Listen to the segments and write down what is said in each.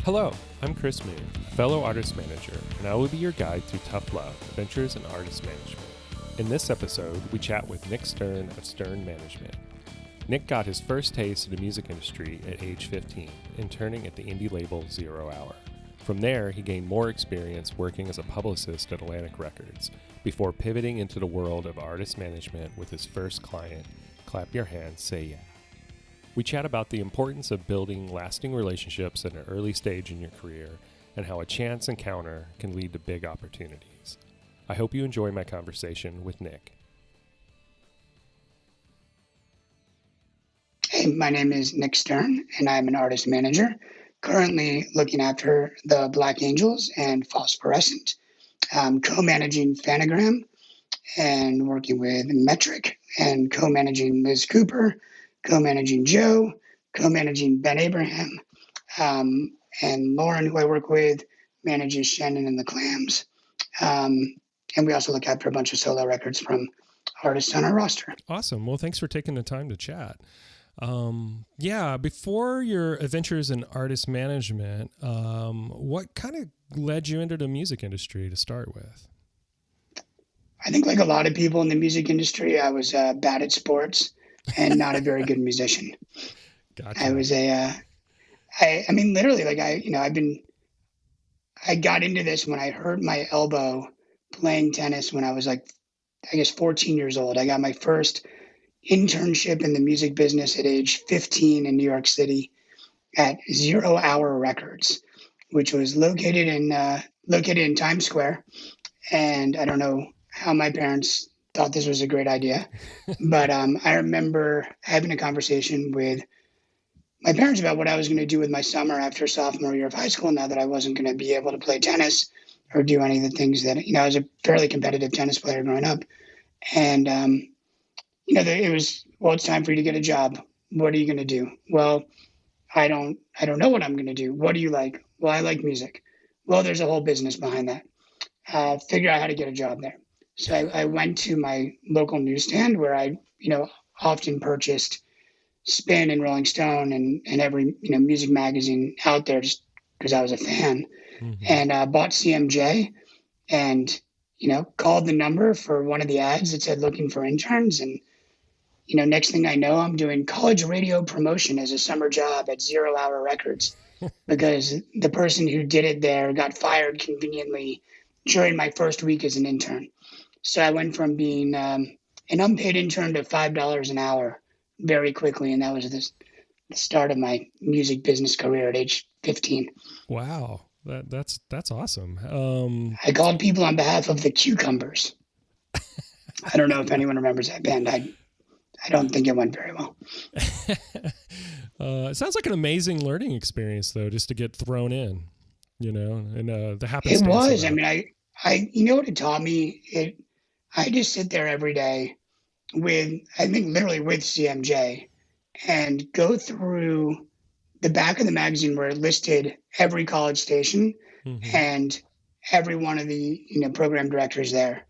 Hello, I'm Chris Moon, a fellow artist manager, and I will be your guide through tough love, adventures, and artist management. In this episode, we chat with Nick Stern of Stern Management. Nick got his first taste of the music industry at age 15, interning at the indie label 0 Hour. From there, he gained more experience working as a publicist at Atlantic Records, before pivoting into the world of artist management with his first client, Clap Your Hands, Say Yeah. We chat about the importance of building lasting relationships at an early stage in your career and how a chance encounter can lead to big opportunities. I hope you enjoy my conversation with Nick. Hey, my name is Nick Stern, and I'm an artist manager, currently looking after the Black Angels and Phosphorescent, co-managing Phanogram, and working with Metric, and co-managing Liz Cooper, co-managing Joe, co-managing Ben Abraham, and Lauren, who I work with, manages Shannon and the Clams. And we also look after a bunch of solo records from artists on our roster. Awesome. Well, thanks for taking the time to chat. Before your adventures in artist management, what kind of led you into the music industry to start with? I think like a lot of people in the music industry, I was bad at sports and not a very good musician. Gotcha. I was literally like I got into this when I hurt my elbow playing tennis when I was 14 years old. I got my first internship in the music business at age 15 in New York City at 0 Hour Records, which was located in Times Square. And I don't know how my parents thought this was a great idea, but I remember having a conversation with my parents about what I was going to do with my summer after sophomore year of high school, now that I wasn't going to be able to play tennis or do any of the things that, I was a fairly competitive tennis player growing up. And, it was, well, it's time for you to get a job. What are you going to do? Well, I don't know what I'm going to do. What do you like? Well, I like music. Well, there's a whole business behind that. Figure out how to get a job there. So I went to my local newsstand where I, often purchased Spin and Rolling Stone and every, music magazine out there just because I was a fan, and bought CMJ and, called the number for one of the ads that said looking for interns. And, next thing I know, I'm doing college radio promotion as a summer job at 0 Hour Records because the person who did it there got fired conveniently during my first week as an intern. So I went from being an unpaid intern to $5 an hour very quickly. And that was the start of my music business career at age 15. Wow. That's awesome. I called people on behalf of the Cucumbers. I don't know if anyone remembers that band. I don't think it went very well. It sounds like an amazing learning experience, though, just to get thrown in, and the happenstance. It was. I mean, I what it taught me? I just sit there every day literally with CMJ and go through the back of the magazine where it listed every college station and every one of the, program directors there.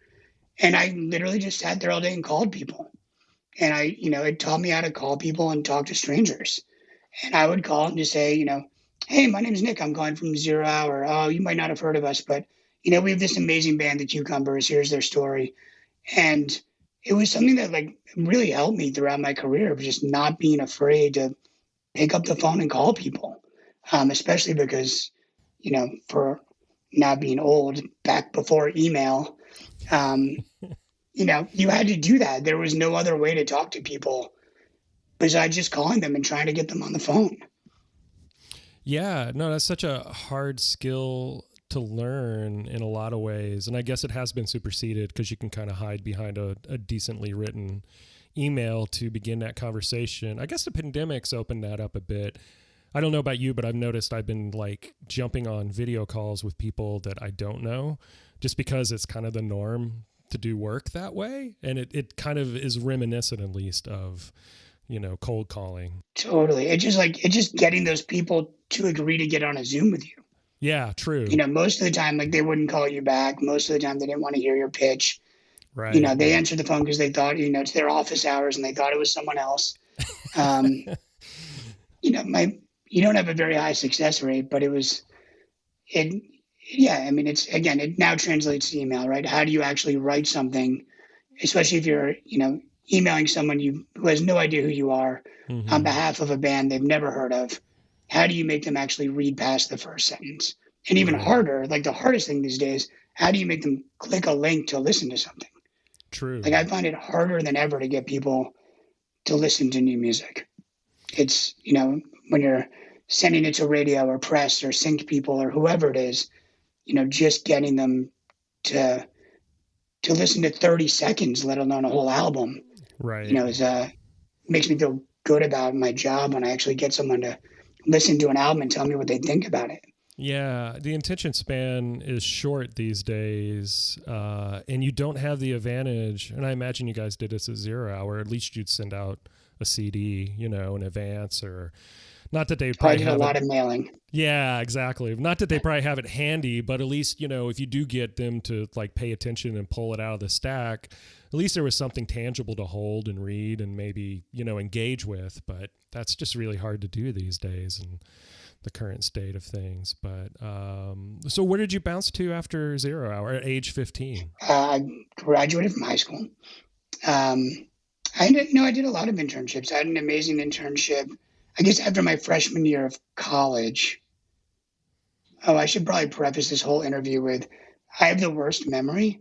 And I literally just sat there all day and called people. And it taught me how to call people and talk to strangers. And I would call and just say, hey, my name is Nick. I'm calling from 0 Hour. Oh, you might not have heard of us, but, we have this amazing band, the Cucumbers. Here's their story. And it was something that really helped me throughout my career of just not being afraid to pick up the phone and call people, especially because, for not being old, back before email, you had to do that. There was no other way to talk to people besides just calling them and trying to get them on the phone. Yeah, no, that's such a hard skill to learn in a lot of ways. And I guess it has been superseded because you can kind of hide behind a decently written email to begin that conversation. I guess the pandemic's opened that up a bit. I don't know about you, but I've noticed I've been jumping on video calls with people that I don't know just because it's kind of the norm to do work that way. And it kind of is reminiscent, at least, of, cold calling. Totally. It's just getting those people to agree to get on a Zoom with you. Yeah, true. Most of the time, they wouldn't call you back. Most of the time, they didn't want to hear your pitch. Right. They answered the phone because they thought, it's their office hours and they thought it was someone else. you don't have a very high success rate, but it, yeah, I mean, it now translates to email, right? How do you actually write something, especially if you're, emailing someone who has no idea who you are on Mm-hmm. behalf of a band they've never heard of? How do you make them actually read past the first sentence? And even Right. harder, like the hardest thing these days, how do you make them click a link to listen to something? Like True. I find it harder than ever to get people to listen to new music. It's, when you're sending it to radio or press or sync people or whoever it is, just getting them to listen to 30 seconds, let alone a whole album, Right. is makes me feel good about my job when I actually get someone to listen to an album and tell me what they think about it. Yeah, the attention span is short these days, and you don't have the advantage. And I imagine you guys did this at 0 Hour. At least you'd send out a CD, in advance, or not that they Oh, I probably did a have it. lot of mailing. Yeah, exactly. Not that they probably have it handy, but at least if you do get them to like pay attention and pull it out of the stack, at least there was something tangible to hold and read and maybe engage with. But that's just really hard to do these days, and the current state of things. But so where did you bounce to after 0 Hour at age 15? I graduated from high school. Um, I did a lot of internships. I had an amazing internship. I guess after my freshman year of college. Oh, I should probably preface this whole interview with I have the worst memory,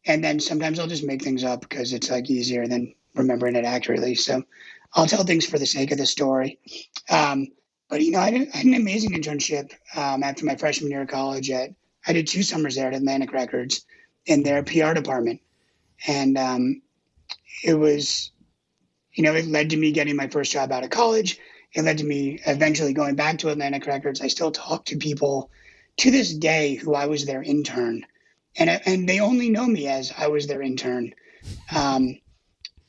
and then sometimes I'll just make things up because it's like easier than remembering it accurately. So I'll tell things for the sake of the story. Um, but I had an amazing internship after my freshman year of college. I did 2 summers there at Atlantic Records in their PR department, and it was it led to me getting my first job out of college. It led to me eventually going back to Atlantic Records. I still talk to people to this day who I was their intern, and they only know me as I was their intern. Um,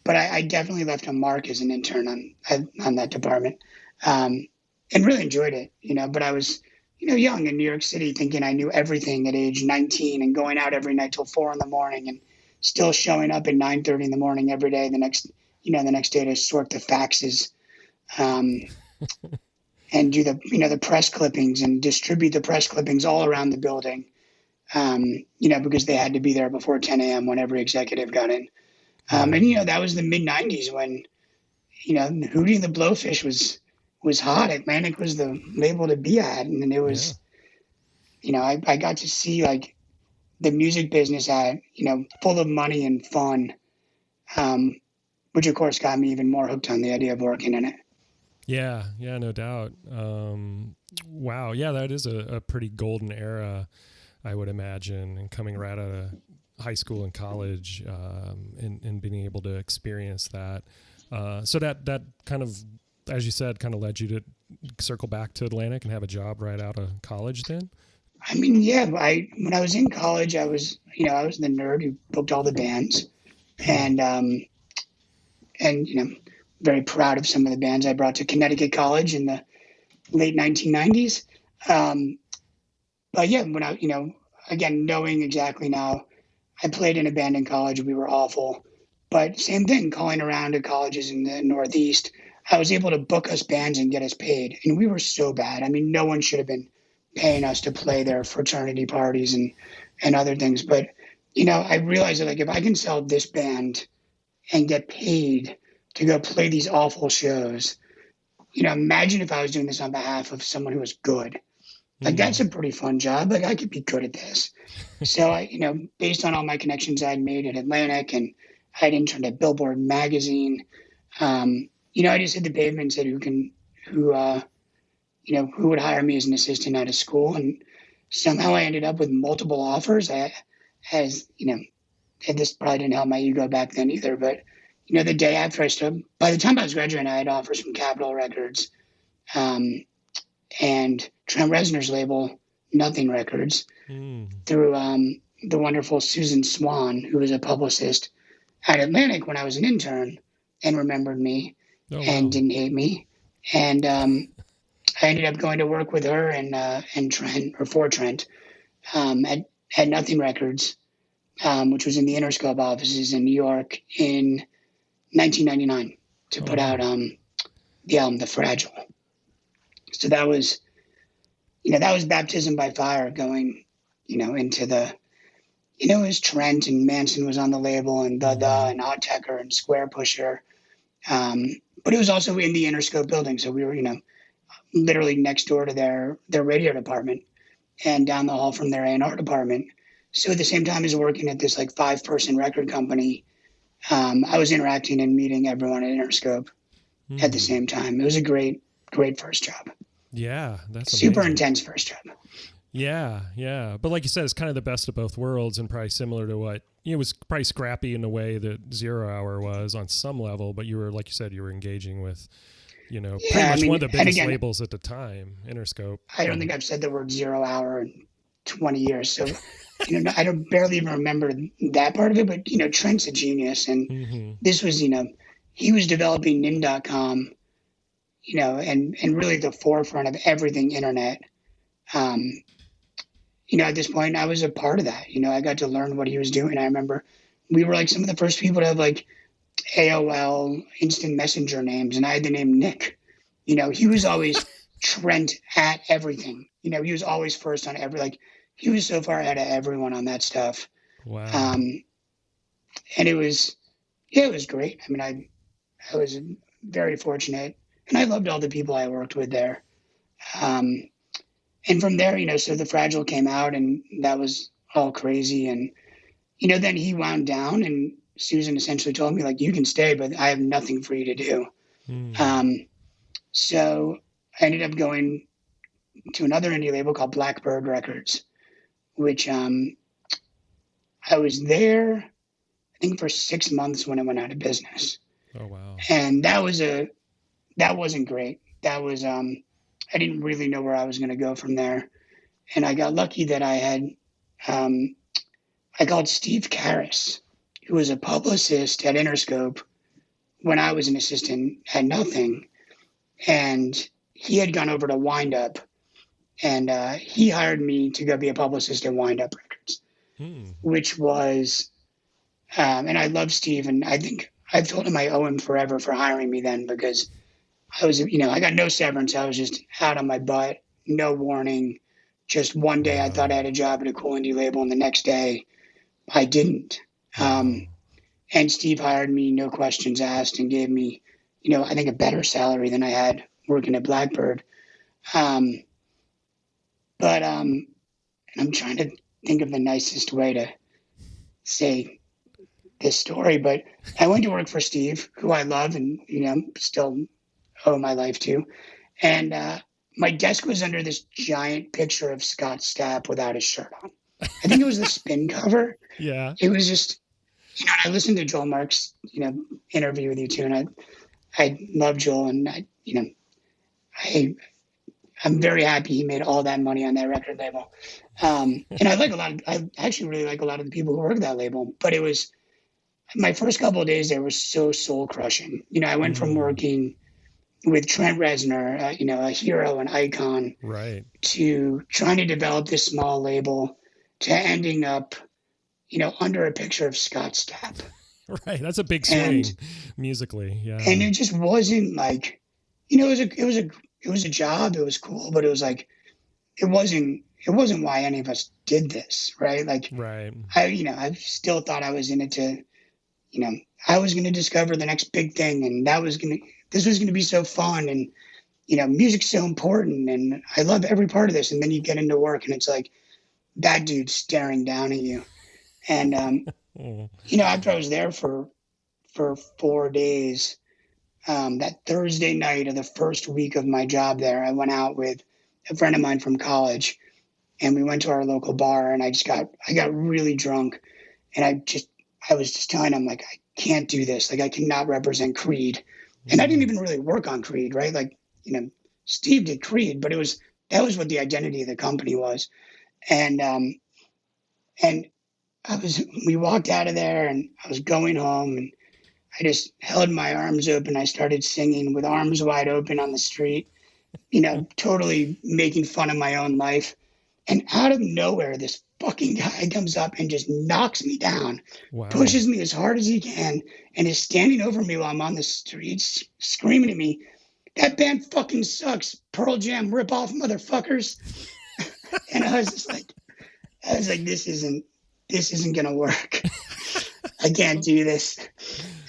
but I definitely left a mark as an intern on that department, and really enjoyed it. But I was young in New York City, thinking I knew everything at age 19, and going out every night till 4 in the morning, and still showing up at 9:30 in the morning every day. The next day to sort the faxes. Um, and do the press clippings and distribute the press clippings all around the building. Because they had to be there before 10 a.m. when every executive got in. Right. And that was the mid '90s when Hootie and the Blowfish was hot. Atlantic was the label to be at, and it Yeah. was I got to see like the music business at full of money and fun, which of course got me even more hooked on the idea of working in it. Yeah, yeah, no doubt. Wow, yeah, that is a pretty golden era, I would imagine, and coming right out of high school and college, and being able to experience that. So that kind of, as you said, kind of led you to circle back to Atlantic and have a job right out of college. Then. I mean, yeah, when I was in college, I was the nerd who booked all the bands, and very proud of some of the bands I brought to Connecticut College in the late 1990s. Um, but yeah, when again, knowing exactly now, I played in a band in college. We were awful, but same thing, calling around to colleges in the Northeast, I was able to book us bands and get us paid. And we were so bad. I mean, no one should have been paying us to play their fraternity parties and other things. But, I realized that like if I can sell this band and get paid to go play these awful shows, imagine if I was doing this on behalf of someone who was good. Like that's Mm. a pretty fun job. Like I could be good at this. So based on all my connections I'd made at Atlantic and I'd interned at Billboard magazine, I just hit the pavement and said, who would hire me as an assistant out of school? And somehow I ended up with multiple offers. And this probably didn't help my ego back then either, but the day after I started, by the time I was graduating, I had offers from Capitol Records, and Trent Reznor's label, Nothing Records, Mm. through the wonderful Susan Swan, who was a publicist at Atlantic when I was an intern and remembered me Oh and wow. didn't hate me. And I ended up going to work with her and Trent, or for Trent, at Nothing Records, which was in the Interscope offices in New York in 1999 to Oh put out wow. the album The Fragile. So that was, that was baptism by fire going, into the, it was Trent and Manson was on the label and and Odd Tecker and Square Pusher. But it was also in the Interscope building. So we were, literally next door to their radio department and down the hall from their A&R department. So at the same time as working at this like 5-person record company, I was interacting and meeting everyone at Interscope at the same time. It was a great first job. Yeah, that's super amazing. intense first job. Yeah. But like you said, it's kind of the best of both worlds and probably similar to what, it was probably scrappy in the way that Zero Hour was on some level, but you were, like you said, you were engaging with, pretty much one of the biggest labels at the time, Interscope. I don't think I've said the word 0 hour in 20 years. So, I don't barely even remember that part of it, but, Trent's a genius. And this was, he was developing nin.com, and really the forefront of everything internet. At this point, I was a part of that. I got to learn what he was doing. I remember we were like some of the first people to have like AOL instant messenger names, and I had the name Nick. He was always Trent at everything. He was always first on he was so far ahead of everyone on that stuff. Wow. And it was great. I mean, I was very fortunate, and I loved all the people I worked with there. And from there, so The Fragile came out, and that was all crazy. And, then he wound down, and Susan essentially told me, like, you can stay, but I have nothing for you to do. So I ended up going to another indie label called Blackbird Records, which I was there, I think, for 6 months when it went out of business. Oh, wow. And that wasn't great. That was, I didn't really know where I was going to go from there. And I got lucky that I had, I called Steve Karras, who was a publicist at Interscope when I was an assistant at Nothing. And he had gone over to Wind Up, and he hired me to go be a publicist at Wind Up Records, which was, and I love Steve. And I think I've told him I owe him forever for hiring me then, because I was, I got no severance. I was just out on my butt, no warning. Just one day I thought I had a job at a cool indie label, and the next day I didn't. And Steve hired me, no questions asked, and gave me, I think a better salary than I had working at Blackbird. But I'm trying to think of the nicest way to say this story, but I went to work for Steve, who I love and, still owe my life to. And my desk was under this giant picture of Scott Stapp without his shirt on. I think it was the Spin cover. Yeah. It was just, I listened to Joel Mark's, interview with you too. And I love Joel, and I'm very happy he made all that money on that record label. And I actually really like a lot of the people who work at that label, but it was my first couple of days there was so soul crushing. I went from working with Trent Reznor, a hero, an icon, right, to trying to develop this small label, to ending up, under a picture of Scott Stapp. Right, that's a big swing musically, yeah. And it just wasn't like, it was a job, it was cool, but it was like, it wasn't why any of us did this, right? Like, right. I still thought I was in it to, I was going to discover the next big thing, and this was going to be so fun, and music's so important, and I love every part of this. And then you get into work, and it's like that dude staring down at you. And after I was there for 4 days, that Thursday night of the first week of my job there, I went out with a friend of mine from college, and we went to our local bar, and I got really drunk, and I was just telling him, like, I can't do this. Like, I cannot represent Creed. And I didn't even really work on Creed, right? Like, Steve did Creed, but that was what the identity of the company was. And we walked out of there, and I was going home, and I just held my arms open. I started singing with arms wide open on the street, totally making fun of my own life. And out of nowhere, this fucking guy comes up and just knocks me down, pushes me as hard as he can, and is standing over me while I'm on the streets, screaming at me, that band fucking sucks. Pearl Jam ripoff motherfuckers. And I was like, this isn't going to work. I can't do this.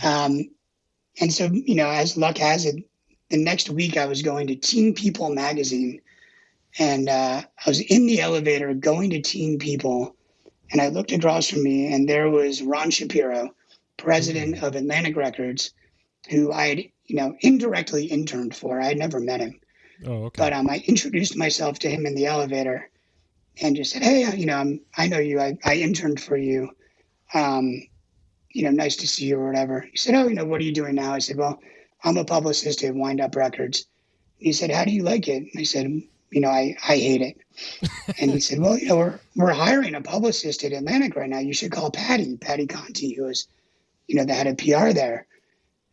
And so, as luck has it, the next week I was going to Teen People magazine, and I was in the elevator going to Teen People, and I looked across from me, and there was Ron Shapiro, president of Atlantic Records, who I had, indirectly interned for. I had never met him. Oh, okay. But I introduced myself to him in the elevator and just said, hey, I know you. I interned for you. Nice to see you or whatever. He said, oh, what are you doing now? I said, well, I'm a publicist at Wind Up Records. He said, how do you like it? I said, I hate it. And he said, well, we're hiring a publicist at Atlantic right now. You should call Patty Conti, who was, the head of PR there.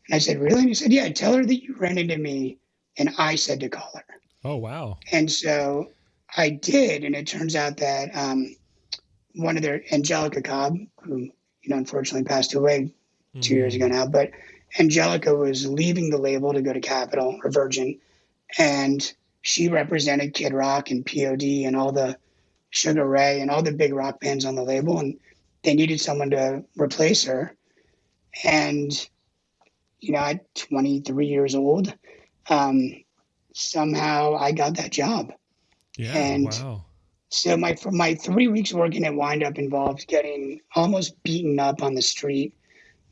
And I said, really? And he said, yeah, tell her that you ran into me and I said to call her. Oh, wow. And so I did. And it turns out that one of their, Angelica Cobb, who, unfortunately passed away 2 years ago now, but Angelica was leaving the label to go to Capitol or Virgin. And she represented Kid Rock and POD and all the Sugar Ray and all the big rock bands on the label. And they needed someone to replace her. And, at 23 years old, somehow I got that job. Yeah. And wow. So my 3 weeks working at Wind Up involved getting almost beaten up on the street.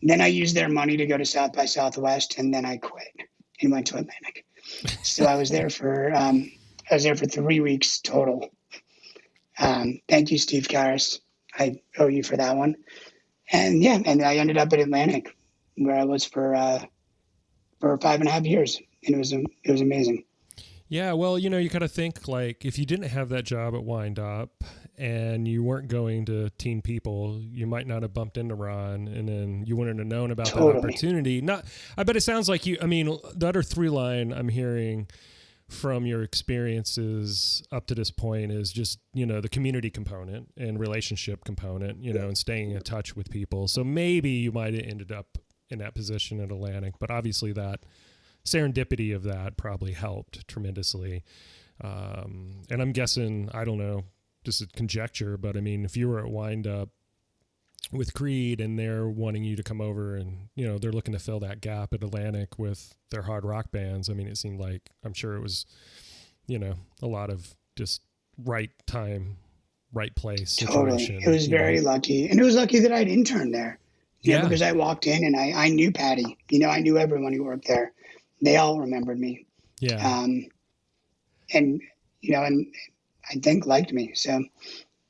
Then I used their money to go to South by Southwest, and then I quit and went to Atlantic. So I was there for 3 weeks total. Thank you, Steve Karras. I owe you for that one. And and I ended up at Atlantic, where I was for 5.5 years, and it was amazing. Yeah, well, you gotta think, like, if you didn't have that job at Wind Up and you weren't going to Teen People, you might not have bumped into Ron, and then you wouldn't have known about that opportunity. I bet it sounds like the other through line I'm hearing from your experiences up to this point is just, the community component and relationship component, and staying in touch with people. So maybe you might have ended up in that position at Atlantic, but obviously that serendipity of that probably helped tremendously. And I'm guessing, I don't know, just a conjecture, but I mean, if you were at Wind Up with Creed and they're wanting you to come over and, they're looking to fill that gap at Atlantic with their hard rock bands, I mean, it seemed like, I'm sure it was, a lot of just right time, right place situation. Totally. It was very lucky. And it was lucky that I'd interned there. Because I walked in and I knew Patty. I knew everyone who worked there. They all remembered me. Yeah. And I think liked me. So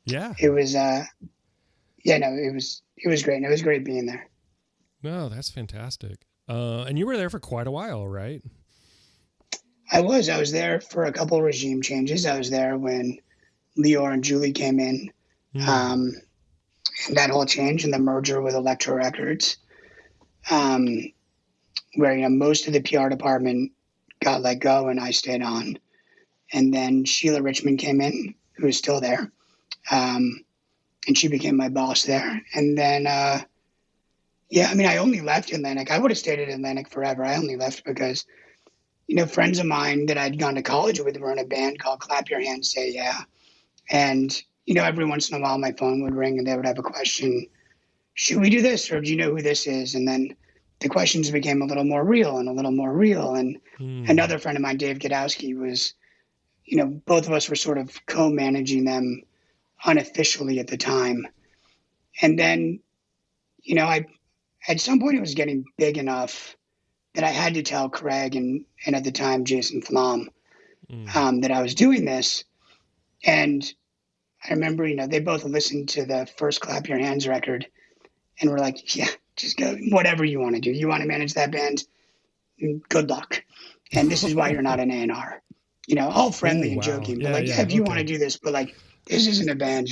yeah, it was, it was great. And it was great being there. No, that's fantastic. And you were there for quite a while, right? I was there for a couple of regime changes. I was there when Lior and Julie came in, and that whole change and the merger with Elektra Records. Where, most of the PR department got let go and I stayed on. And then Sheila Richmond came in, who is still there. And she became my boss there. And then, I only left Atlantic. I would have stayed at Atlantic forever. I only left because, friends of mine that I'd gone to college with were in a band called Clap Your Hands, Say Yeah. And, every once in a while my phone would ring and they would have a question. Should we do this? Or do you know who this is? And then the questions became a little more real. And another friend of mine, Dave Godowski, was, both of us were sort of co-managing them unofficially at the time. And then, at some point it was getting big enough that I had to tell Craig and at the time, Jason Flom, that I was doing this. And I remember, they both listened to the first Clap Your Hands record and were like, yeah, just go, whatever you want to do. You want to manage that band? Good luck. And this is why you're not an A&R. All friendly and joking. But if you want to do this, but this isn't a band,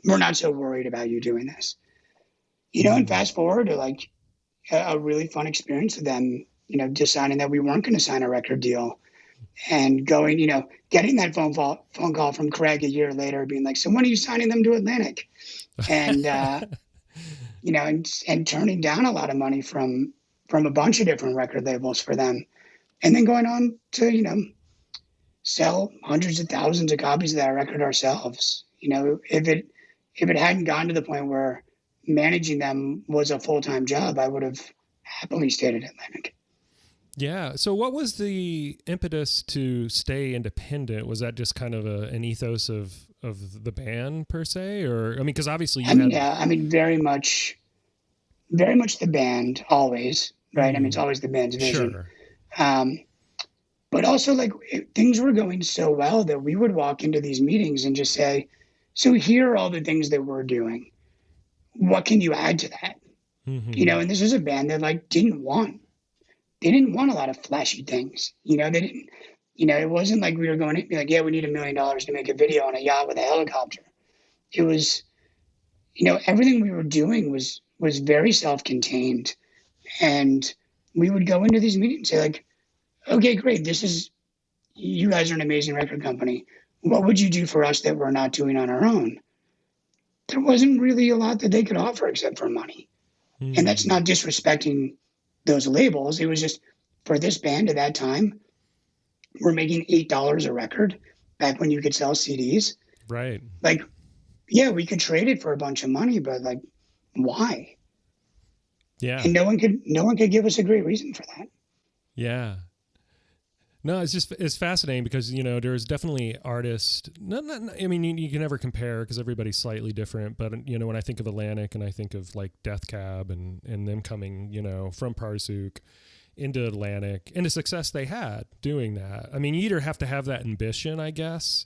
we're not so worried about you doing this. And fast forward to a really fun experience with them, deciding that we weren't going to sign a record deal and going, getting that phone call from Craig a year later being like, so when are you signing them to Atlantic? And, and turning down a lot of money from a bunch of different record labels for them. and then going on to, sell hundreds of thousands of copies of that record ourselves. If it hadn't gotten to the point where managing them was a full-time job, I would have happily stayed at Atlantic. Yeah. So what was the impetus to stay independent? Was that just kind of an ethos of the band per se? Or, I mean, because obviously very much the band always, right? I mean, it's always the band's vision. Sure. But also, like, things were going so well that we would walk into these meetings and just say, so here are all the things that we're doing. What can you add to that? Mm-hmm. And this is a band that like didn't want a lot of flashy things. They didn't, it wasn't like we were going to be like, yeah, we need $1 million to make a video on a yacht with a helicopter. It was, everything we were doing was very self-contained. And we would go into these meetings and say like, okay, great. You guys are an amazing record company. What would you do for us that we're not doing on our own? There wasn't really a lot that they could offer except for money. And that's not disrespecting those labels. It was just for this band at that time, we're making $8 a record back when you could sell CDs. Right. Like, yeah, we could trade it for a bunch of money, but like, why? Yeah. And no one could give us a great reason for that. Yeah. No, it's fascinating because, there's definitely artists, I mean, you can never compare because everybody's slightly different. But, when I think of Atlantic and I think of like Death Cab and them coming, from Parzook into Atlantic and the success they had doing that. I mean, you either have to have that ambition, I guess,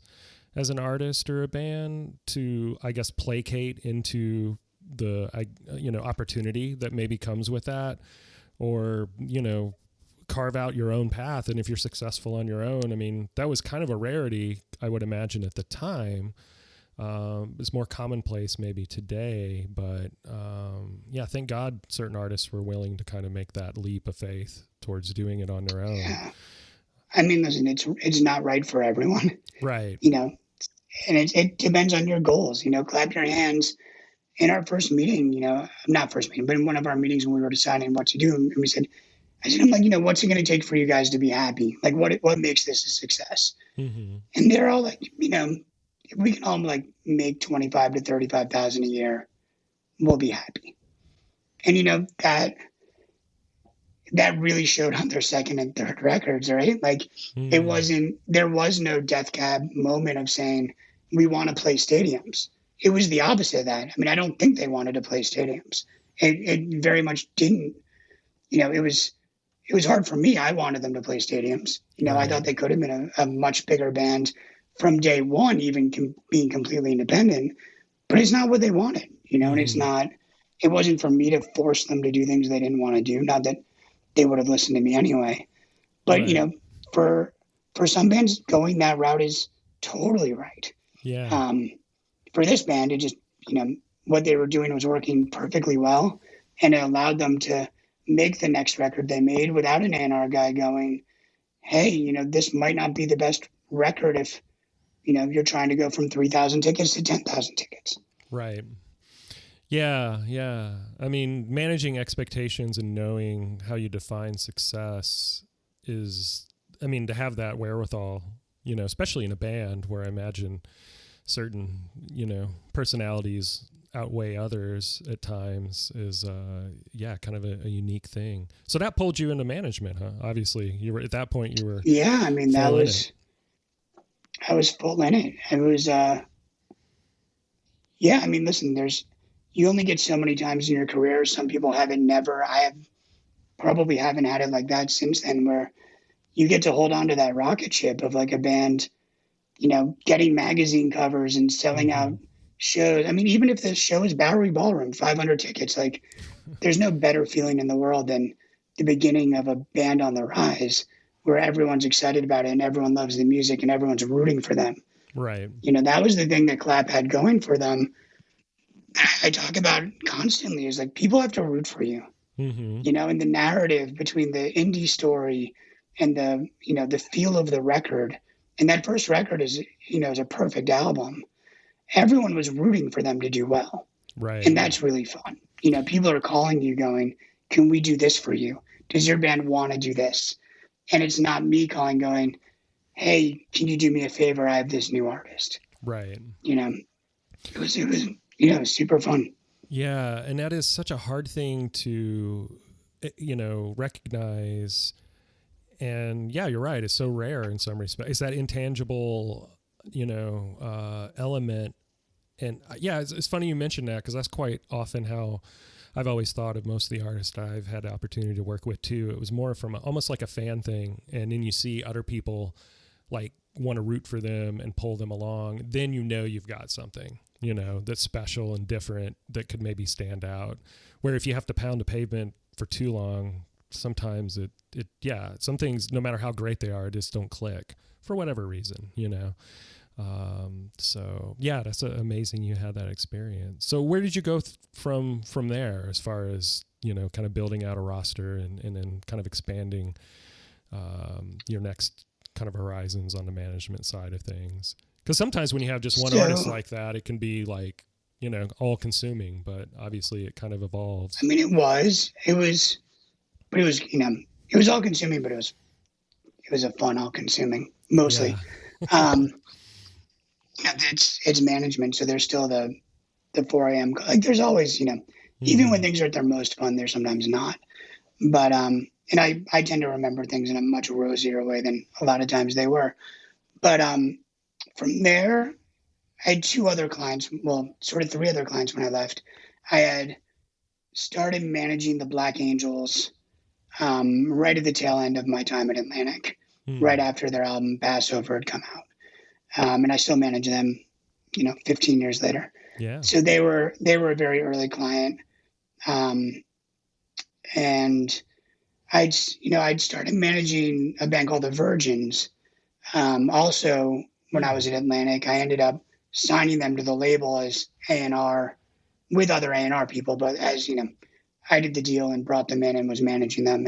as an artist or a band to, I guess, placate into the, opportunity that maybe comes with that, or, carve out your own path. And if you're successful on your own, I mean, that was kind of a rarity, I would imagine at the time. It's more commonplace maybe today, but thank God certain artists were willing to kind of make that leap of faith towards doing it on their own. Yeah. I mean, listen, it's not right for everyone. Right. And it depends on your goals. Clap your hands. In our first meeting, not first meeting, but in one of our meetings when we were deciding what to do, and I said, I'm like, what's it going to take for you guys to be happy? Like, what makes this a success? Mm-hmm. And they're all like, if we can all like make 25 to 35,000 a year, we'll be happy. And that really showed on their second and third records, right? Like, there was no Death Cab moment of saying we want to play stadiums. It was the opposite of that. I mean, I don't think they wanted to play stadiums. It very much didn't. It was hard for me. I wanted them to play stadiums. Right. I thought they could have been a much bigger band from day one, even being completely independent. But it's not what they wanted, and it wasn't for me to force them to do things they didn't want to do. Not that they would have listened to me anyway. But, right. For some bands, going that route is totally right. Yeah. For this band, it just, what they were doing was working perfectly well, and it allowed them to make the next record they made without an A&R guy going, hey, this might not be the best record if, you're trying to go from 3,000 tickets to 10,000 tickets. Right. Yeah. Yeah. I mean, managing expectations and knowing how you define success is, to have that wherewithal, especially in a band where I imagine certain, personalities outweigh others at times is kind of a unique thing. So that pulled you into management, huh? Obviously you were at that point, I was full in it. It was listen, you only get so many times in your career. Some people have it never. Probably haven't had it like that since then, where you get to hold on to that rocket ship of like a band, getting magazine covers and selling out shows. I mean, even if the show is Bowery Ballroom, 500 tickets, like there's no better feeling in the world than the beginning of a band on the rise where everyone's excited about it and everyone loves the music and everyone's rooting for them. Right. That was the thing that Clap had going for them. I talk about constantly is like, people have to root for you, and the narrative between the indie story and the feel of the record. And that first record is a perfect album. Everyone was rooting for them to do well. Right. And that's really fun. People are calling you going, can we do this for you? Does your band want to do this? and it's not me calling going, hey, can you do me a favor? I have this new artist. Right. You know, it was super fun. Yeah, and that is such a hard thing to, recognize. And yeah, you're right. It's so rare in some respects. It's that intangible, element. And yeah, it's funny you mentioned that, because that's quite often how I've always thought of most of the artists I've had the opportunity to work with too. It was more from almost like a fan thing. And then you see other people like want to root for them and pull them along. Then you've got something, that's special and different that could maybe stand out. Where if you have to pound the pavement for too long, sometimes some things, no matter how great they are, just don't click for whatever reason, So yeah, that's amazing you had that experience. So where did you go from there, as far as, kind of building out a roster and then kind of expanding your next kind of horizons on the management side of things? Because sometimes when you have just one artist like that, it can be like, all consuming, but obviously it kind of evolves. I mean, it was all consuming, but it was a fun all consuming mostly. Yeah. It's management. So there's still the 4 a.m. Like there's always, even when things are at their most fun, they're sometimes not. But, and I tend to remember things in a much rosier way than a lot of times they were. But from there, I had 2 other clients, well, sort of 3 other clients when I left. I had started managing the Black Angels right at the tail end of my time at Atlantic, right after their album Passover had come out. And I still manage them, 15 years later. Yeah. So they were a very early client. And I'd started managing a band called the Virgins. Also, when I was at Atlantic, I ended up signing them to the label as A&R with other A&R people, but as, I did the deal and brought them in and was managing them.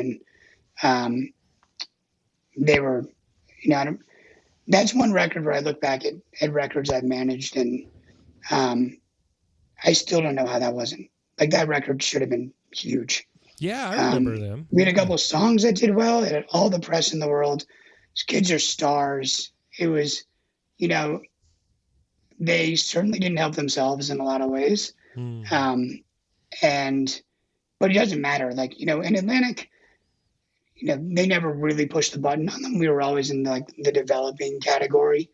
And they were, that's one record where I look back at records I've managed, and I still don't know how that wasn't. Like, that record should have been huge. Yeah, I remember them. We had a couple of songs that did well. It had all the press in the world. These kids are stars. It was, they certainly didn't help themselves in a lot of ways. But it doesn't matter. Like, in Atlantic, they never really pushed the button on them. We were always in the developing category,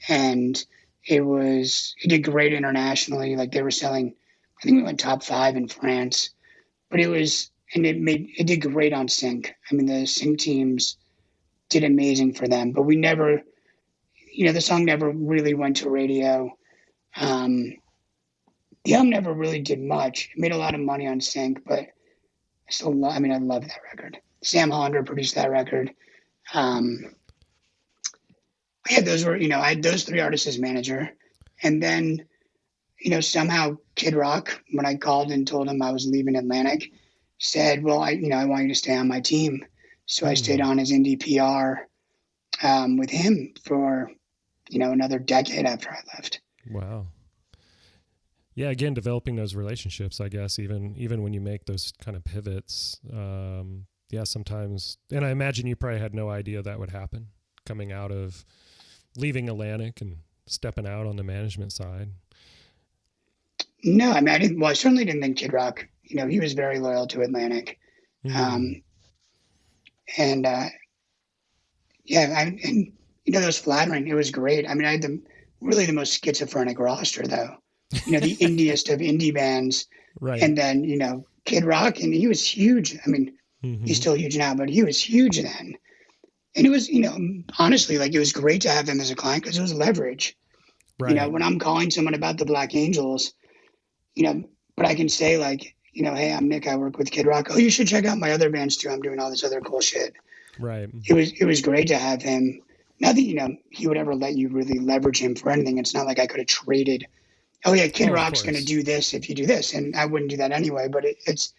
and it did great internationally. Like, they were selling, I think we went top 5 in France, but it did great on Sync. I mean, the Sync teams did amazing for them, but we never, the song never really went to radio. The album never really did much. It made a lot of money on Sync, but I love that record. Sam Hollander produced that record. Those were, I had those 3 artists as manager. And then, somehow Kid Rock, when I called and told him I was leaving Atlantic, said, well, I want you to stay on my team. So I stayed on as indie PR with him for, another decade after I left. Wow. Yeah, again, developing those relationships, I guess, even when you make those kind of pivots. Sometimes, and I imagine you probably had no idea that would happen, coming out of leaving Atlantic and stepping out on the management side. No, I mean, I certainly didn't think Kid Rock, he was very loyal to Atlantic. It was flattering. It was great. I mean, I had really the most schizophrenic roster, though. The indiest of indie bands. Right. And then, Kid Rock, and he was huge. I mean, he's still huge now, but he was huge then. And it was, honestly, like, it was great to have them as a client because it was leverage. Right. When I'm calling someone about the Black Angels, but I can say, like, hey, I'm Nick, I work with Kid Rock. Oh, you should check out my other bands too. I'm doing all this other cool shit. Right. It was great to have him. Not that, he would ever let you really leverage him for anything. It's not like I could have traded, oh yeah, Kid Rock's going to do this if you do this. And I wouldn't do that anyway, but it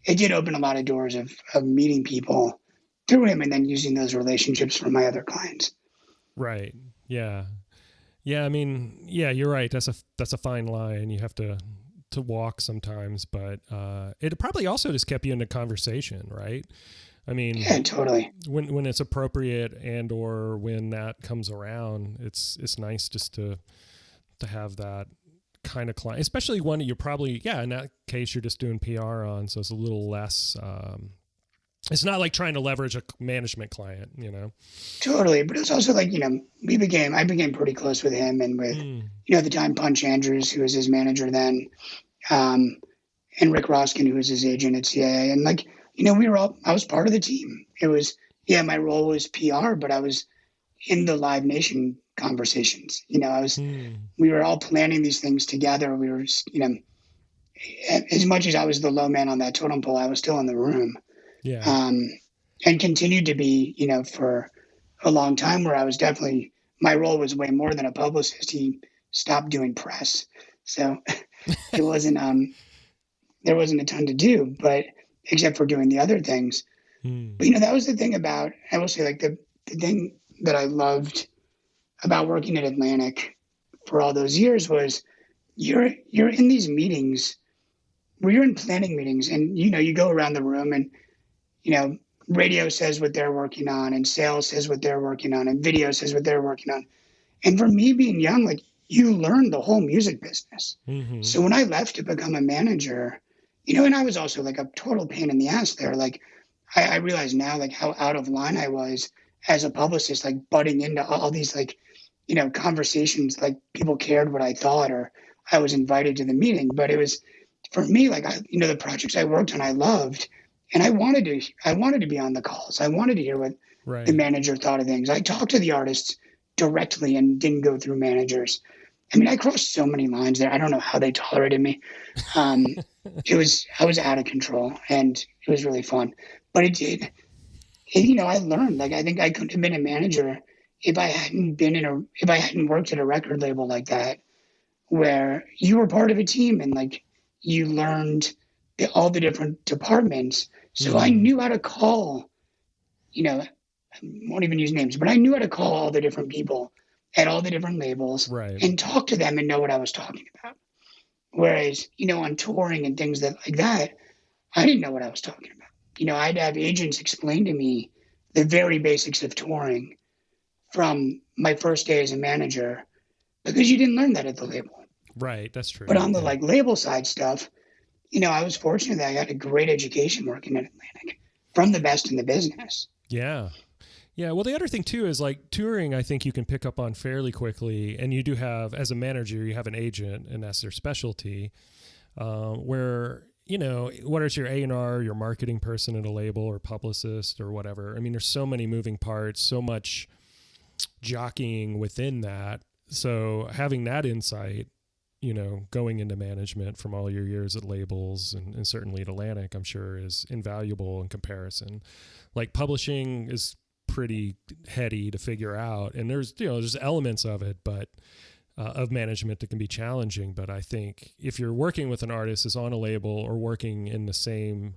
did open a lot of doors of meeting people through him and then using those relationships for my other clients. Right. Yeah. Yeah. I mean, yeah, you're right. That's a fine line. You have to walk sometimes, but it probably also just kept you in the conversation, right? I mean, Yeah, totally. When it's appropriate and or when that comes around, it's nice just to have that kind of client, especially one that you're probably, in that case, you're just doing PR on. So it's a little less, it's not like trying to leverage a management client, you know? Totally. But it's also like, I became pretty close with him and with, at the time, Punch Andrews, who was his manager then, and Rick Roskin, who was his agent at CAA. And like, I was part of the team. It was, my role was PR, but I was in the Live Nation conversations. We were all planning these things together. We were, as much as I was the low man on that totem pole, I was still in the room. Yeah. And continued to be, for a long time, where I was definitely, my role was way more than a publicist. He stopped doing press. So it wasn't, there wasn't a ton to do, but except for doing the other things. But, that was the thing about, I will say, like the thing that I loved about working at Atlantic for all those years was you're in these meetings where you're in planning meetings and, you go around the room and, radio says what they're working on and sales says what they're working on and video says what they're working on. And for me being young, like you learn the whole music business. Mm-hmm. So when I left to become a manager, and I was also like a total pain in the ass there. Like I realize now like how out of line I was as a publicist, like butting into all these like, conversations, like people cared what I thought or I was invited to the meeting. But it was for me, like, the projects I worked on, I loved. And I wanted to be on the calls. I wanted to hear what the manager thought of things. I talked to the artists directly and didn't go through managers. I mean, I crossed so many lines there. I don't know how they tolerated me. I was out of control and it was really fun, but I learned, like, I think I couldn't have been a manager if I hadn't worked at a record label like that, where you were part of a team and like you learned all the different departments. So I knew how to call, I won't even use names, but I knew how to call all the different people at all the different labels and talk to them and know what I was talking about. Whereas, on touring and things like that, I didn't know what I was talking about. I'd have agents explain to me the very basics of touring from my first day as a manager because you didn't learn that at the label. Right. That's true. But on the like label side stuff, I was fortunate that I got a great education working at Atlantic from the best in the business. Yeah. Yeah. Well, the other thing too is like touring, I think you can pick up on fairly quickly. And you do have, as a manager, you have an agent and that's their specialty, where, whether it's your A&R, your marketing person at a label or publicist or whatever. I mean, there's so many moving parts, so much jockeying within that. So having that insight, going into management from all your years at labels and certainly at Atlantic, I'm sure is invaluable in comparison. Like publishing is pretty heady to figure out. And there's elements of it, but of management that can be challenging. But I think if you're working with an artist that's on a label or working in the same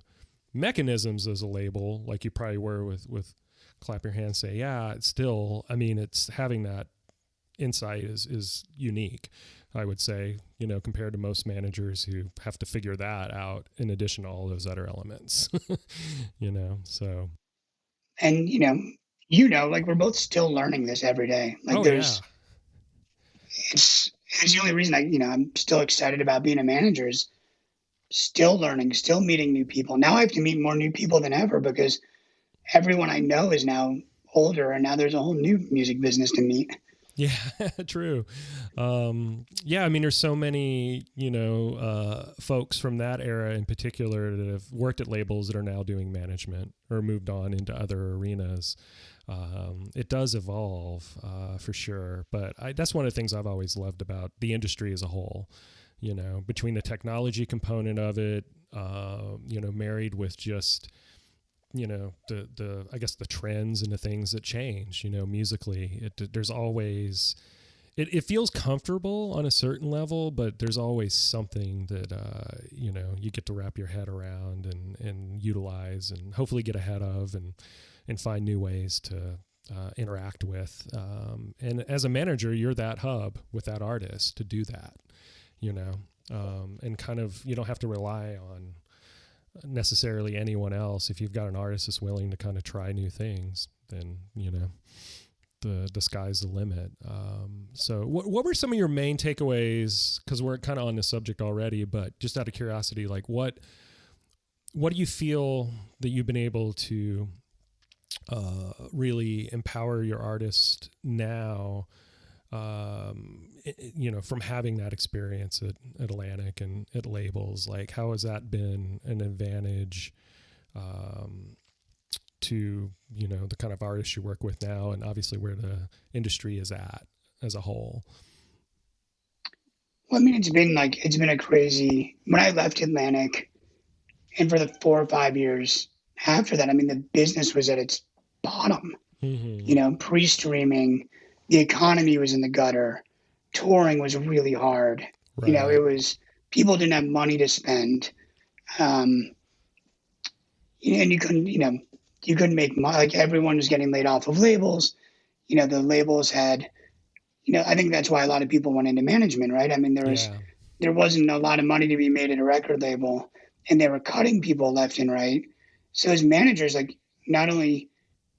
mechanisms as a label, like you probably were with Clap Your Hands, Say Yeah, it's still, I mean, it's having that insight is unique, I would say, compared to most managers who have to figure that out in addition to all those other elements, so. And, like we're both still learning this every day. Like it's the only reason I'm still excited about being a manager is still learning, still meeting new people. Now I have to meet more new people than ever because everyone I know is now older and now there's a whole new music business to meet. Yeah, true. I mean, there's so many, folks from that era in particular that have worked at labels that are now doing management or moved on into other arenas. It does evolve for sure. But that's one of the things I've always loved about the industry as a whole, between the technology component of it, married with just I guess the trends and the things that change, musically, there's always, it feels comfortable on a certain level, but there's always something that, you get to wrap your head around and utilize and hopefully get ahead of and find new ways to interact with. And as a manager, you're that hub with that artist to do that, and kind of, you don't have to rely on, necessarily anyone else. If you've got an artist that's willing to kind of try new things, then, the sky's the limit. So what were some of your main takeaways? Because we're kind of on this subject already, but just out of curiosity, like what do you feel that you've been able to really empower your artist now, from having that experience at Atlantic and at labels? Like, how has that been an advantage to, the kind of artists you work with now, and obviously where the industry is at as a whole? Well, I mean, it's been a crazy, when I left Atlantic and for the 4 or 5 years after that, I mean, the business was at its bottom, pre-streaming, the economy was in the gutter, touring was really hard. Right. It was, people didn't have money to spend. And you couldn't make money. Like, everyone was getting laid off of labels. The labels had, I think that's why a lot of people went into management, right? I mean, there wasn't a lot of money to be made at a record label, and they were cutting people left and right. So as managers, like, not only,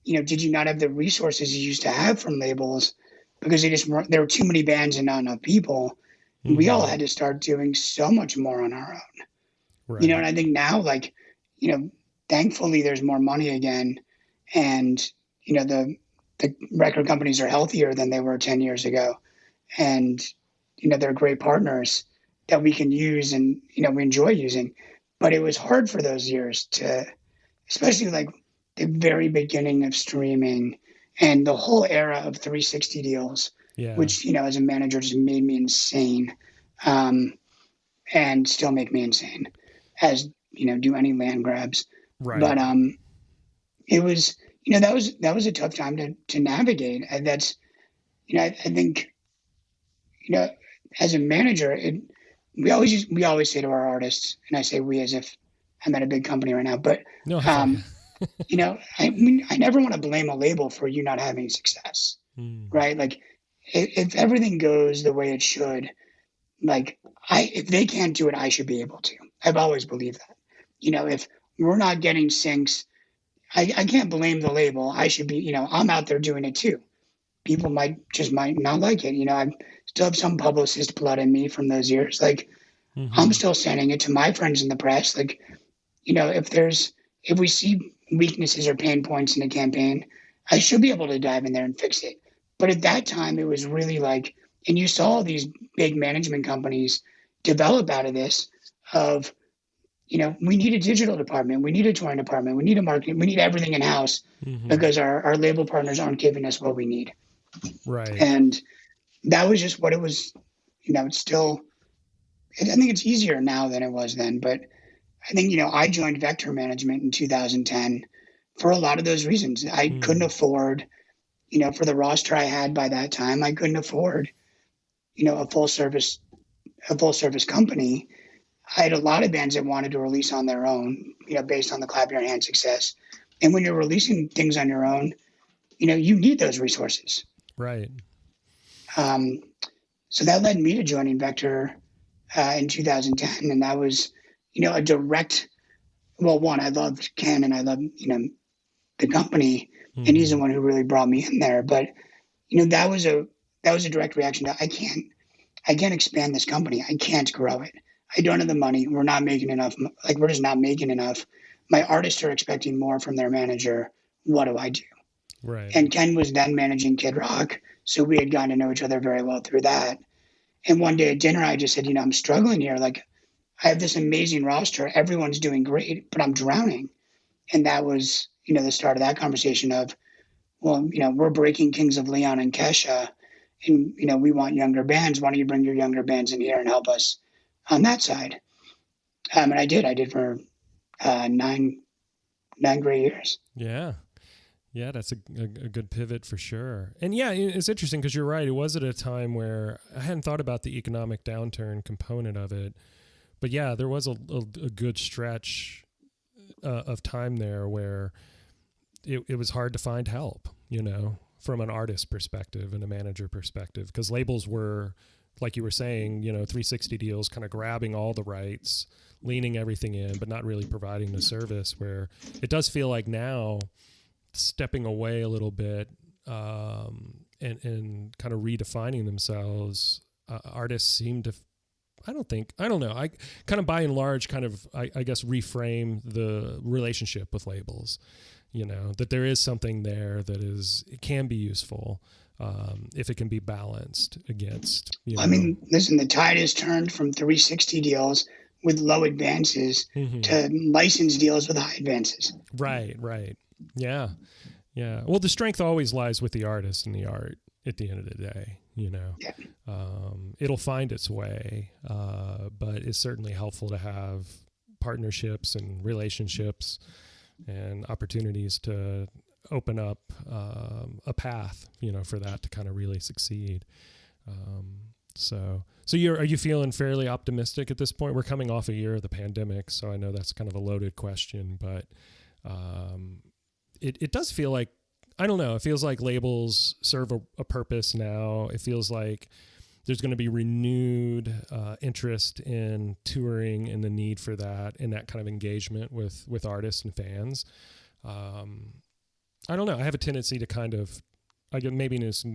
did you not have the resources you used to have from labels, because there were too many bands and not enough people. Mm-hmm. We all had to start doing so much more on our own. Right. And I think now, like, thankfully there's more money again, and the record companies are healthier than they were 10 years ago, and they're great partners that we can use, and we enjoy using. But it was hard for those years to, especially like the very beginning of streaming and the whole era of 360 deals, which as a manager just made me insane, and still make me insane, as do any land grabs. Right. But it was, that was a tough time to navigate. And that's, I think, as a manager, we always say to our artists, and I say we as if I'm at a big company right now, but no, I never want to blame a label for you not having success, right? Like, if everything goes the way it should, like, if they can't do it, I should be able to. I've always believed that. If we're not getting syncs, I can't blame the label. I should be, I'm out there doing it too. People might not like it. I still have some publicist blood in me from those years. Like, I'm still sending it to my friends in the press. Like, if we see weaknesses or pain points in a campaign, I should be able to dive in there and fix it. But at that time, it was really like, and you saw these big management companies develop out of this of, we need a digital department, we need a touring department, we need a marketing, we need everything in house, because our label partners aren't giving us what we need. Right. And that was just what it was. It's still, I think it's easier now than it was then, but I think, I joined Vector Management in 2010 for a lot of those reasons. I couldn't afford, for the roster I had by that time, I couldn't afford, a full service company. I had a lot of bands that wanted to release on their own, based on the Clap Your Hands success. And when you're releasing things on your own, you need those resources. Right. So that led me to joining Vector in 2010. And that was, a direct, one, I loved Ken and I loved, the company, and he's the one who really brought me in there. But, that was a direct reaction to, I can't expand this company. I can't grow it. I don't have the money. We're not making enough. Like, we're just not making enough. My artists are expecting more from their manager. What do I do? Right. And Ken was then managing Kid Rock. So we had gotten to know each other very well through that. And one day at dinner, I just said, I'm struggling here. Like, I have this amazing roster. Everyone's doing great, but I'm drowning. And that was, the start of that conversation of, well, we're breaking Kings of Leon and Kesha, and, we want younger bands. Why don't you bring your younger bands in here and help us on that side? And I did for 9 great years. Yeah. Yeah, that's a good pivot for sure. And yeah, it's interesting because you're right. It was at a time where I hadn't thought about the economic downturn component of it. But yeah, there was a good stretch of time there where it was hard to find help, from an artist perspective and a manager perspective, because labels were like you were saying, 360 deals, kind of grabbing all the rights, leaning everything in, but not really providing the service, where it does feel like now stepping away a little bit, and kind of redefining themselves. Artists seem to, I don't know. I kind of by and large I guess reframe the relationship with labels, that there is something there that it can be useful, if it can be balanced against, I mean, listen, the tide has turned from 360 deals with low advances to license deals with high advances. Right. Yeah. Well, the strength always lies with the artist and the art at the end of the day, Yeah. It'll find its way, but it's certainly helpful to have partnerships and relationships and opportunities to open up a path, for that to kind of really succeed. So are you feeling fairly optimistic at this point? We're coming off a year of the pandemic, so I know that's kind of a loaded question, but it does feel like, I don't know, it feels like labels serve a purpose now. It feels like there's going to be renewed interest in touring and the need for that and that kind of engagement with artists and fans. I don't know. I have a tendency to kind of, maybe it's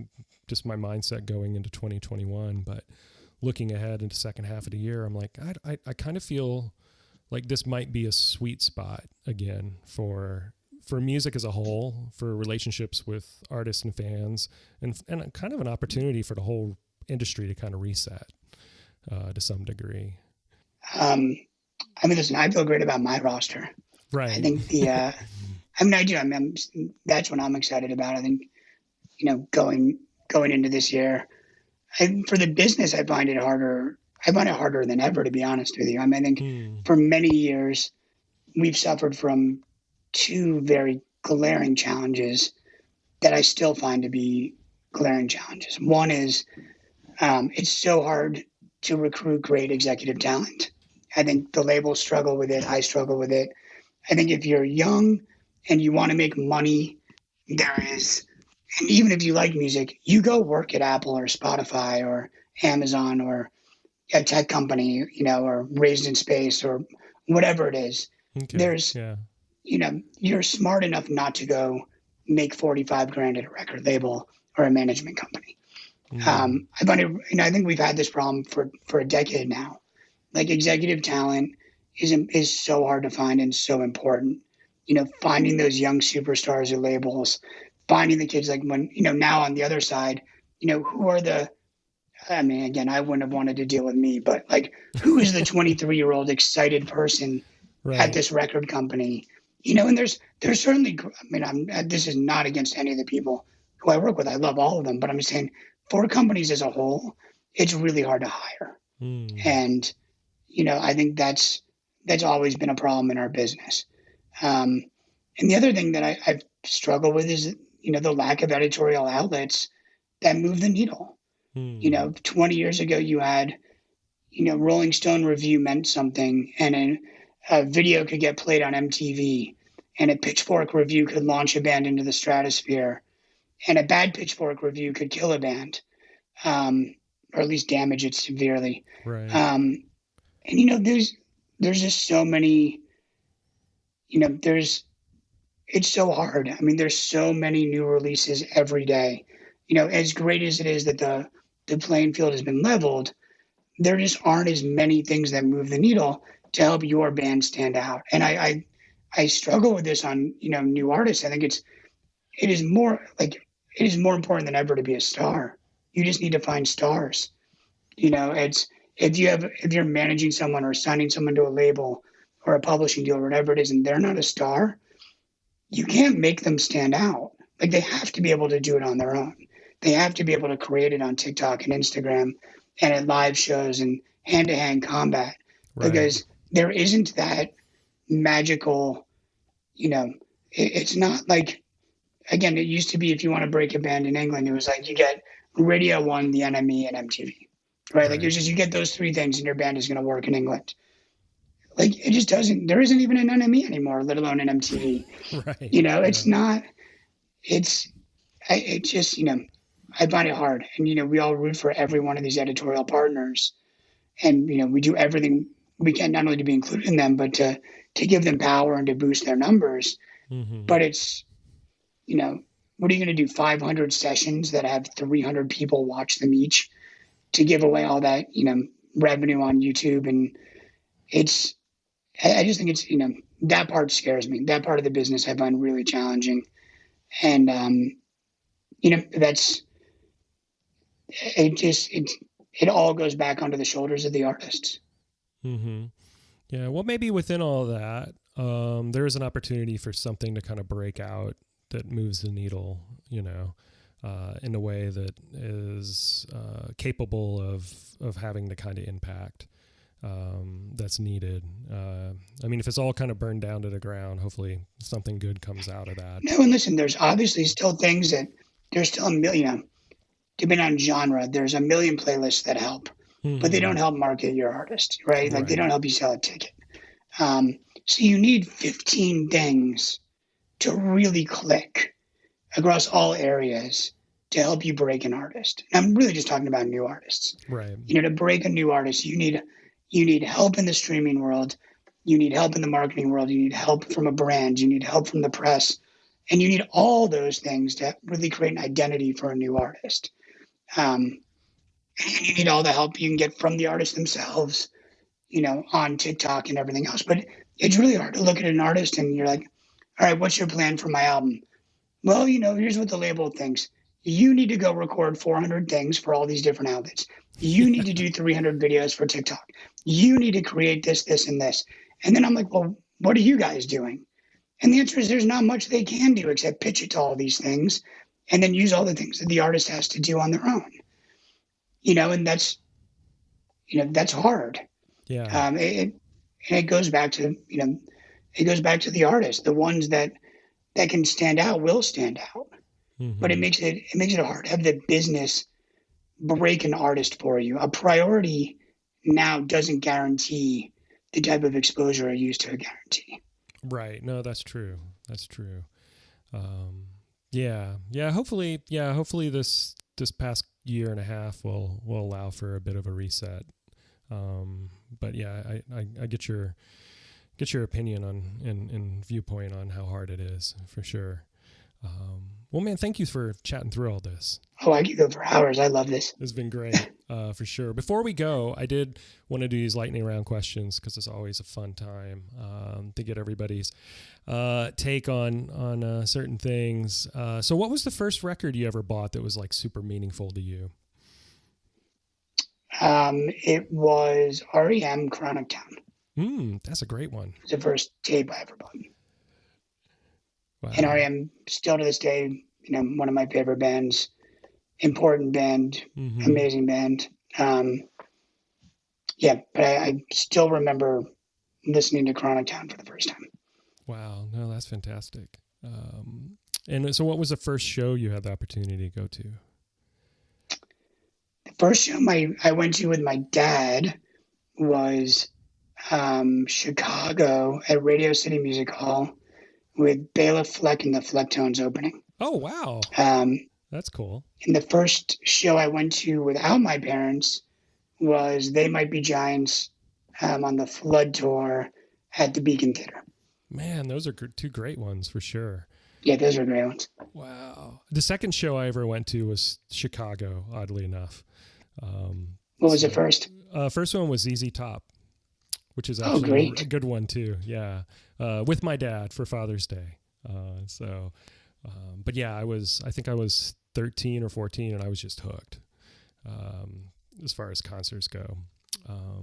just my mindset going into 2021, but looking ahead into second half of the year, I'm like, I kind of feel like this might be a sweet spot again for music as a whole, for relationships with artists and fans, and kind of an opportunity for the whole industry to kind of reset to some degree. I mean, listen, I feel great about my roster. Right. I think I do. I mean, that's what I'm excited about. I think, going into this year, for the business, I find it harder. I find it harder than ever, to be honest with you. I mean, I think for many years, we've suffered from two very glaring challenges that I still find to be glaring challenges. One is it's so hard to recruit great executive talent. I think the labels struggle with it. I struggle with it. I think if you're young and you want to make money, and even if you like music, you go work at Apple or Spotify or Amazon or a tech company, or Raised in Space or whatever it is. Okay. You're smart enough not to go make 45 grand at a record label or a management company. I think we've had this problem for a decade now. Like, executive talent is so hard to find and so important. Finding those young superstars at labels, finding the kids, like when, now on the other side, who are I mean, again, I wouldn't have wanted to deal with me, but like, who is the 23-year-old excited person at this record company? And there's certainly, I mean, this is not against any of the people who I work with. I love all of them, but I'm just saying, for companies as a whole, it's really hard to hire. And, I think that's always been a problem in our business. And the other thing that I've struggled with is, the lack of editorial outlets that move the needle. 20 years ago, you had, Rolling Stone review meant something, and a video could get played on MTV, and a Pitchfork review could launch a band into the stratosphere, and a bad Pitchfork review could kill a band, or at least damage it severely. Right. And there's just so many. It's so hard. I mean, there's so many new releases every day. As great as it is that the playing field has been leveled, there just aren't as many things that move the needle to help your band stand out. And I struggle with this on, new artists. I think it is more important than ever to be a star. You just need to find stars. It's if you're managing someone or signing someone to a label or a publishing deal or whatever it is, and they're not a star, you can't make them stand out. Like, they have to be able to do it on their own. They have to be able to create it on TikTok and Instagram and at live shows and hand-to-hand combat, because there isn't that magical, it's not like, again, it used to be, if you want to break a band in England, it was like you get Radio 1, The NME, and MTV, right? Like, it's just, you get those three things and your band is going to work in England. Like, it just doesn't, there isn't even an NME anymore, let alone an MTV. It's not, it just, I find it hard. And, we all root for every one of these editorial partners. And, we do everything we can not only to be included in them, but to give them power and to boost their numbers. Mm-hmm. But it's, what are you going to do? 500 sessions that have 300 people watch them each to give away all that, revenue on YouTube. And I just think it's, that part scares me. That part of the business I find really challenging. And, that's, it all goes back onto the shoulders of the artists. Mm-hmm. Yeah. Well, maybe within all of that, there is an opportunity for something to kind of break out that moves the needle, in a way that is capable of having the kind of impact that's needed. I mean, if it's all kind of burned down to the ground, hopefully something good comes out of that. No, and listen, there's obviously still things that there's still a million, depending on genre, there's a million playlists that help, but they don't help market your artist, right? Like they don't help you sell a ticket. So you need 15 things to really click across all areas to help you break an artist. And I'm really just talking about new artists. Right. To break a new artist, you need help in the streaming world. You need help in the marketing world. You need help from a brand. You need help from the press. And you need all those things to really create an identity for a new artist. And you need all the help you can get from the artists themselves, on TikTok and everything else. But it's really hard to look at an artist and you're like, all right, what's your plan for my album? Well, here's what the label thinks. You need to go record 400 things for all these different outlets. You need to do 300 videos for TikTok. You need to create this, this, and this. And then I'm like, well, what are you guys doing? And the answer is there's not much they can do except pitch it to all these things and then use all the things that the artist has to do on their own. And that's hard. Yeah. It goes back to, the artist. The ones that can stand out will stand out. Mm-hmm. But it makes it hard to have the business break an artist for you. A priority now doesn't guarantee the type of exposure I used to guarantee. Right. No, that's true. That's true. Yeah. Hopefully this past year and a half will allow for a bit of a reset. But yeah, I get your opinion on and viewpoint on how hard it is for sure. Well, man, thank you for chatting through all this. Oh, I could go for hours. I love this. It's been great, for sure. Before we go, I did want to do these lightning round questions because it's always a fun time to get everybody's take on certain things. So what was the first record you ever bought that was like super meaningful to you? It was REM Chronic Town. That's a great one. It was the first tape I ever bought. Wow. And REM still to this day, one of my favorite bands, important band, amazing band. But I still remember listening to Chronic Town for the first time. Wow. No, that's fantastic. And so what was the first show you had the opportunity to go to? The first show I went to with my dad was Chicago at Radio City Music Hall with Bela Fleck and the Flecktones opening. Oh, wow. That's cool. And the first show I went to without my parents was They Might Be Giants on the Flood tour at the Beacon Theater. Man, those are two great ones for sure. Yeah, those are great ones. Wow. The second show I ever went to was Chicago, oddly enough. What was the first? First one was ZZ Top, which is actually a good one too. Yeah. With my dad for Father's Day. But yeah, I think I was 13 or 14 and I was just hooked, as far as concerts go.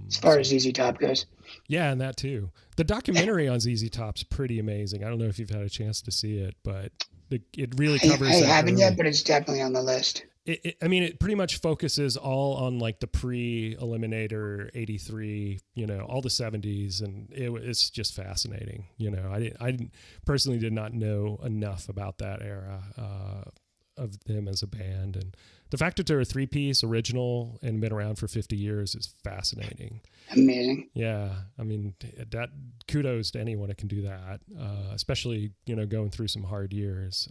As far as ZZ Top goes. Yeah, and that too. The documentary on ZZ Top's pretty amazing. I don't know if you've had a chance to see it, but it really covers. I haven't yet, but it's definitely on the list. It pretty much focuses all on like the pre-Eliminator 83, all the 70s, and it's just fascinating. I personally did not know enough about that era of them as a band, and the fact that they're a three-piece original and been around for 50 years is fascinating. Amazing. Yeah, I mean, that kudos to anyone that can do that, especially going through some hard years.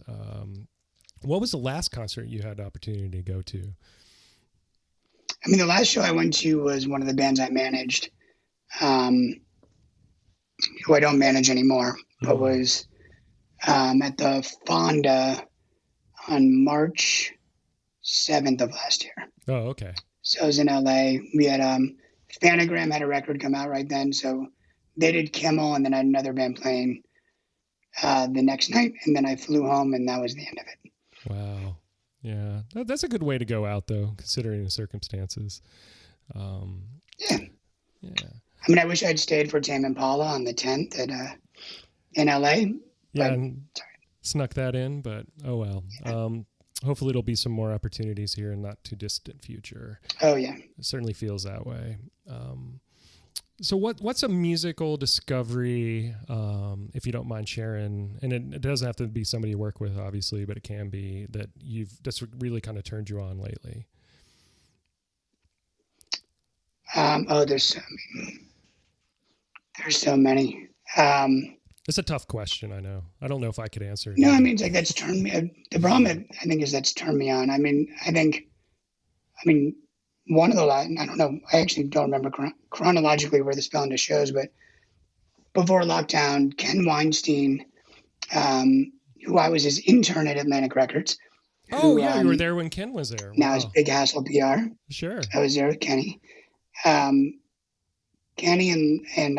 What was the last concert you had the opportunity to go to? I mean, the last show I went to was one of the bands I managed, um, who I don't manage anymore, but Mm. was at the Fonda on March 7th of last year. Oh, okay. So I was in LA. We had Phanogram had a record come out right then, so they did Kimmel, and then I had another band playing the next night, and then I flew home, and that was the end of it. Wow. Yeah, that's a good way to go out, though, considering the circumstances. Um, Yeah. yeah. I mean, I wish I'd stayed for Tame Impala on the 10th in LA. Yeah, But and snuck that in, but oh well. Hopefully, there'll be some more opportunities here in not too distant future. oh yeah, It certainly feels that way. So what's a musical discovery, if you don't mind sharing? And it doesn't have to be somebody you work with, obviously, but it can be that's really kind of turned you on lately. there's so many. It's a tough question, I know. I don't know if I could answer it No, I either. mean, it's like that's turned me. The problem I think is that's turned me on. I mean, one of the I don't know. I actually don't remember chronologically where this fell into shows, but before lockdown, Ken Weinstein, who I was his intern at Atlantic Records, Oh who yeah, you were there when Ken was there. now is Wow. Big Hassle PR. Sure. I was there with Kenny. Um, Kenny and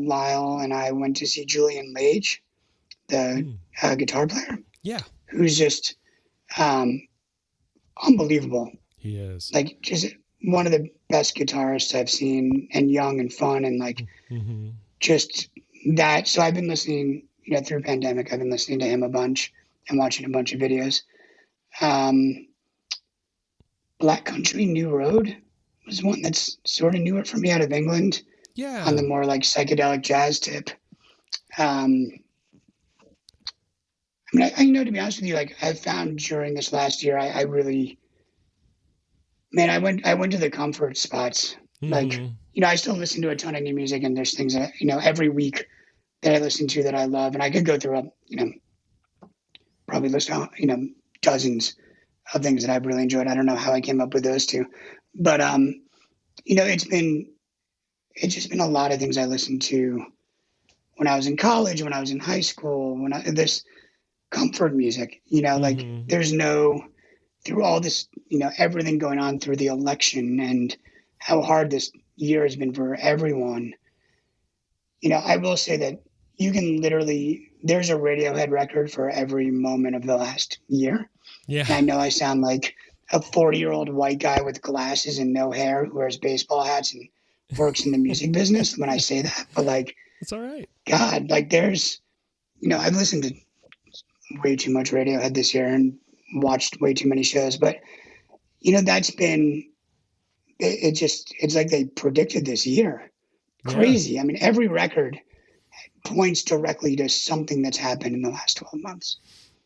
Lyle and I went to see Julian Lage, the guitar player, Yeah, who's just unbelievable. he is. Like just one of the best guitarists I've seen, and young and fun, and like Mm-hmm. just that. So I've been listening, through pandemic. I've been listening to him a bunch and watching a bunch of videos. Black Country New Road was one that's sort of newer for me out of England Yeah. on the more like psychedelic jazz tip. I mean, to be honest with you, like I've found during this last year, I really, man, I went to the comfort spots. Like, Mm-hmm. I still listen to a ton of new music, and there's things that, every week that I listen to that I love. And I could go through probably list out, dozens of things that I've really enjoyed. I don't know how I came up with those two, but, it's just been a lot of things I listened to when I was in college, when I was in high school, this comfort music, like there's no, through all this, everything going on through the election and how hard this year has been for everyone. I will say that you can literally, there's a Radiohead record for every moment of the last year. Yeah. And I know I sound like a 40-year-old white guy with glasses and no hair who wears baseball hats and works in the music business when I say that, but like, it's all right. God, like there's, I've listened to way too much Radiohead this year and watched way too many shows, but that's been, it's like they predicted this year. Crazy. Yeah. I mean, every record points directly to something that's happened in the last 12 months.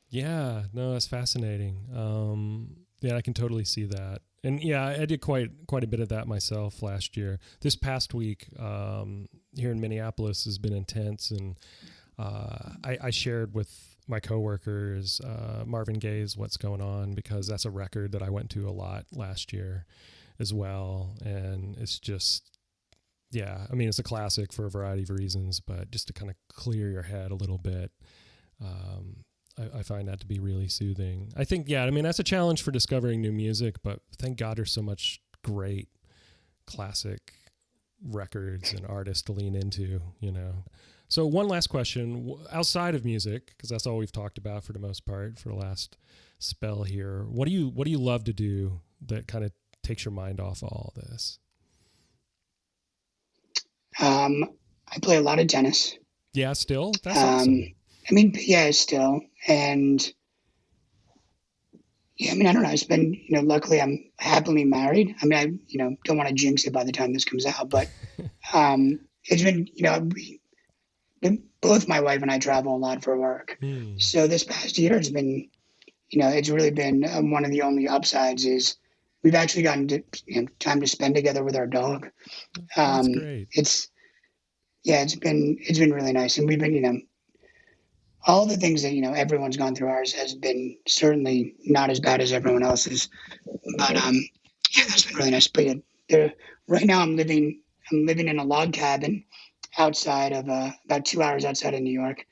Yeah, no, that's fascinating. Yeah, I can totally see that. And yeah, I did quite a bit of that myself last year. This past week here in Minneapolis has been intense, and I shared with my coworkers Marvin Gaye's "What's Going On" because that's a record that I went to a lot last year as well, and it's just, yeah, I mean, it's a classic for a variety of reasons, but just to kind of clear your head a little bit. I find that to be really soothing. I think, yeah, I mean, that's a challenge for discovering new music, but thank God there's so much great classic records and artists to lean into, So one last question, outside of music, because that's all we've talked about for the most part for the last spell here. What do you love to do that kind of takes your mind off all this? I play a lot of tennis. Yeah, still? That's awesome. I mean, yeah, still. And yeah, I mean, I don't know. It's been, luckily I'm happily married. I mean, I, don't want to jinx it by the time this comes out, but it's been, both my wife and I travel a lot for work. So this past year it's been, it's really been one of the only upsides is we've actually gotten to, time to spend together with our dog. That's great. It's been really nice. And we've been, all the things that, everyone's gone through. Ours has been certainly not as bad as everyone else's, but yeah, that's been really nice. But yeah, right now I'm living in a log cabin outside of about 2 hours outside of New York,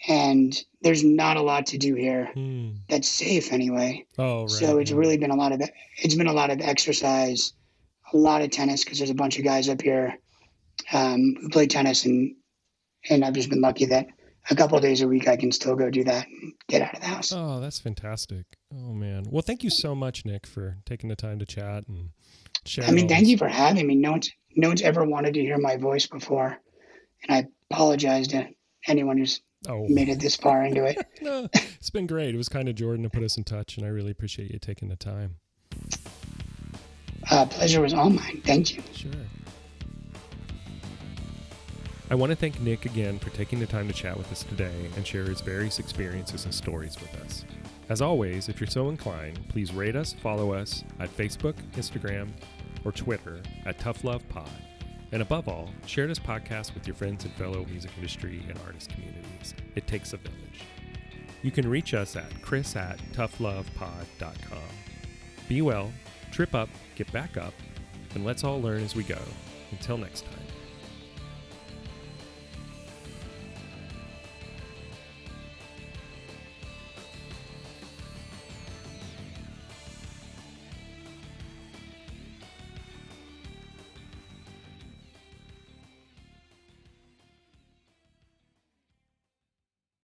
and there's not a lot to do here that's safe anyway. Oh, right. So it's yeah. really been a lot of exercise, a lot of tennis because there's a bunch of guys up here who play tennis, and I've just been lucky that a couple of days a week I can still go do that and get out of the house. Oh, that's fantastic. Oh, man. Well, thank you so much, Nick, for taking the time to chat and share. I mean, thank you for having me. No one's ever wanted to hear my voice before, and I apologize to anyone who's made it this far into it. No, it's been great. It was kind of Jordan to put us in touch, and I really appreciate you taking the time. Pleasure was all mine. Thank you. Sure. I want to thank Nick again for taking the time to chat with us today and share his various experiences and stories with us. As always, if you're so inclined, please rate us, follow us at Facebook, Instagram, or Twitter at Tough Love Pod. And above all, share this podcast with your friends and fellow music industry and artist communities. It takes a village. You can reach us at chris@toughlovepod.com. Be well, trip up, get back up, and let's all learn as we go. Until next time.